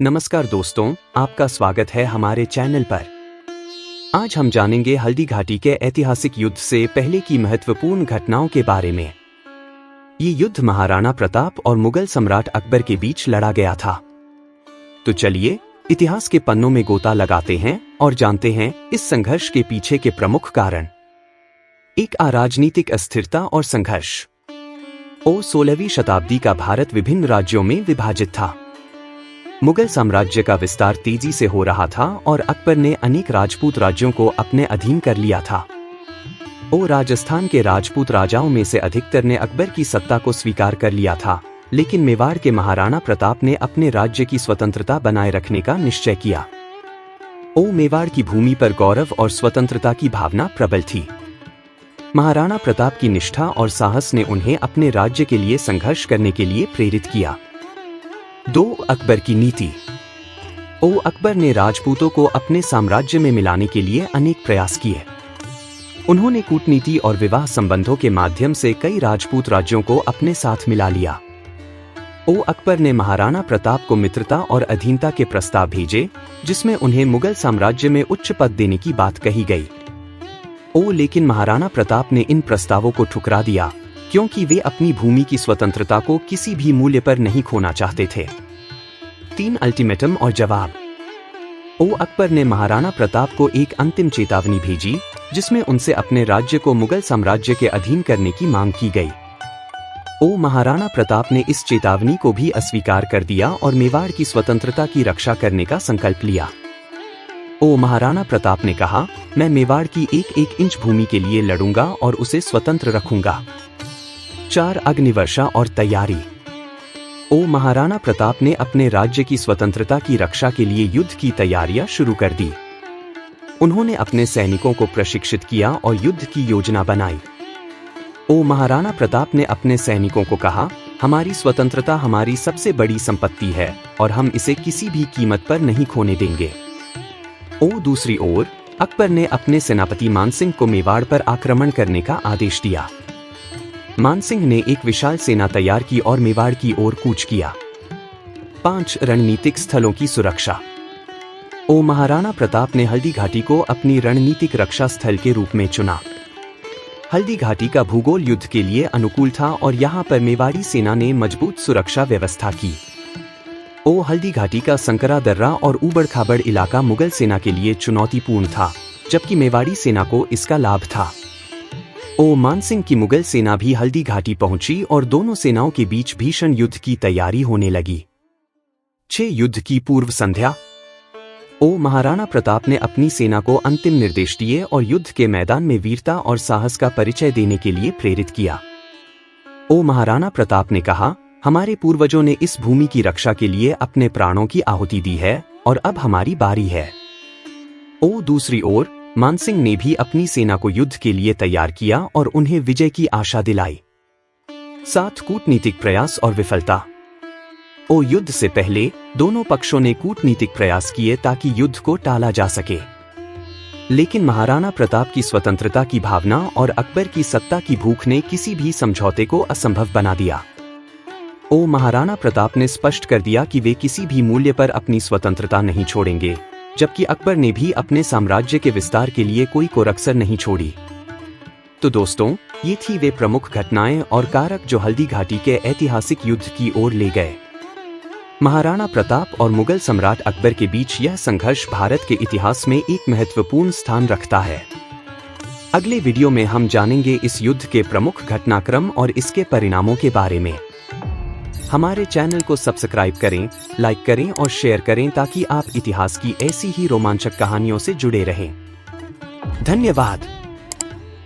नमस्कार दोस्तों, आपका स्वागत है हमारे चैनल पर। आज हम जानेंगे हल्दी घाटी के ऐतिहासिक युद्ध से पहले की महत्वपूर्ण घटनाओं के बारे में। ये युद्ध महाराणा प्रताप और मुगल सम्राट अकबर के बीच लड़ा गया था। तो चलिए इतिहास के पन्नों में गोता लगाते हैं और जानते हैं इस संघर्ष के पीछे के प्रमुख कारण। एक राजनीतिक अस्थिरता और संघर्ष। 16वीं शताब्दी का भारत विभिन्न राज्यों में विभाजित था। मुगल साम्राज्य का विस्तार तेजी से हो रहा था और अकबर ने अनेक राजपूत राज्यों को अपने अधीन कर लिया था। राजस्थान के राजपूत राजाओं में से अधिकतर ने अकबर की सत्ता को स्वीकार कर लिया था, लेकिन मेवाड़ के महाराणा प्रताप ने अपने राज्य की स्वतंत्रता बनाए रखने का निश्चय किया। मेवाड़ की भूमि पर गौरव और स्वतंत्रता की भावना प्रबल थी। महाराणा प्रताप की निष्ठा और साहस ने उन्हें अपने राज्य के लिए संघर्ष करने के लिए प्रेरित किया। 2. अकबर की नीति। अकबर ने राजपूतों को अपने साम्राज्य में मिलाने के लिए अनेक प्रयास किए। उन्होंने कूटनीति और विवाह संबंधों के माध्यम से कई राजपूत राज्यों को अपने साथ मिला लिया। अकबर ने महाराणा प्रताप को मित्रता और अधीनता के प्रस्ताव भेजे, जिसमें उन्हें मुगल साम्राज्य में उच्च पद देने की बात कही गई। लेकिन महाराणा प्रताप ने इन प्रस्तावों को ठुकरा दिया, क्योंकि वे अपनी भूमि की स्वतंत्रता को किसी भी मूल्य पर नहीं खोना चाहते थे। 3. अल्टीमेटम और जवाब। अकबर ने महाराणा प्रताप को एक अंतिम चेतावनी भेजी, जिसमें उनसे अपने राज्य को मुगल साम्राज्य के अधीन करने की मांग की गई। महाराणा प्रताप ने इस चेतावनी को भी अस्वीकार कर दिया और मेवाड़ की स्वतंत्रता की रक्षा करने का संकल्प लिया। महाराणा प्रताप ने कहा, मैं मेवाड़ की एक एक इंच भूमि के लिए लड़ूंगा और उसे स्वतंत्र रखूंगा। 4. अग्निवर्षा और तैयारी। महाराणा प्रताप ने अपने राज्य की स्वतंत्रता की रक्षा के लिए युद्ध की तैयारियां शुरू कर दी। उन्होंने अपने सैनिकों को प्रशिक्षित किया और युद्ध की योजना बनाई। महाराणा प्रताप ने अपने सैनिकों को कहा, हमारी स्वतंत्रता हमारी सबसे बड़ी संपत्ति है और हम इसे किसी भी कीमत पर नहीं खोने देंगे। दूसरी ओर अकबर ने अपने सेनापति मानसिंह को मेवाड़ पर आक्रमण करने का आदेश दिया। मानसिंह ने एक विशाल सेना तैयार की और मेवाड़ की ओर कूच किया। 5. रणनीतिक स्थलों की सुरक्षा। महाराणा प्रताप ने हल्दी घाटी को अपनी रणनीतिक रक्षा स्थल के रूप में चुना। हल्दी घाटी का भूगोल युद्ध के लिए अनुकूल था और यहाँ पर मेवाड़ी सेना ने मजबूत सुरक्षा व्यवस्था की। हल्दी घाटी का संकरा दर्रा और ऊबड़ खाबड़ इलाका मुगल सेना के लिए चुनौतीपूर्ण था, जबकि मेवाड़ी सेना को इसका लाभ था। मानसिंह की मुगल सेना भी हल्दी घाटी पहुंची और दोनों सेनाओं के बीच भीषण युद्ध की तैयारी होने लगी। 6. युद्ध की पूर्व संध्या। महाराणा प्रताप ने अपनी सेना को अंतिम निर्देश दिए और युद्ध के मैदान में वीरता और साहस का परिचय देने के लिए प्रेरित किया। महाराणा प्रताप ने कहा, हमारे पूर्वजों ने इस भूमि की रक्षा के लिए अपने प्राणों की आहुति दी है और अब हमारी बारी है। दूसरी ओर मानसिंह ने भी अपनी सेना को युद्ध के लिए तैयार किया और उन्हें विजय की आशा दिलाई। 7. कूटनीतिक प्रयास और विफलता। युद्ध से पहले दोनों पक्षों ने कूटनीतिक प्रयास किए ताकि युद्ध को टाला जा सके, लेकिन महाराणा प्रताप की स्वतंत्रता की भावना और अकबर की सत्ता की भूख ने किसी भी समझौते को असंभव बना दिया। महाराणा प्रताप ने स्पष्ट कर दिया कि वे किसी भी मूल्य पर अपनी स्वतंत्रता नहीं छोड़ेंगे, जबकि अकबर ने भी अपने साम्राज्य के विस्तार के लिए कोई कोरकसर नहीं छोड़ी। तो दोस्तों, ये थी वे प्रमुख घटनाएं और कारक जो हल्दी घाटी के ऐतिहासिक युद्ध की ओर ले गए। महाराणा प्रताप और मुगल सम्राट अकबर के बीच यह संघर्ष भारत के इतिहास में एक महत्वपूर्ण स्थान रखता है। अगले वीडियो में हम जानेंगे इस युद्ध के प्रमुख घटनाक्रम और इसके परिणामों के बारे में। हमारे चैनल को सब्सक्राइब करें, लाइक करें और शेयर करें ताकि आप इतिहास की ऐसी ही रोमांचक कहानियों से जुड़े रहें। धन्यवाद।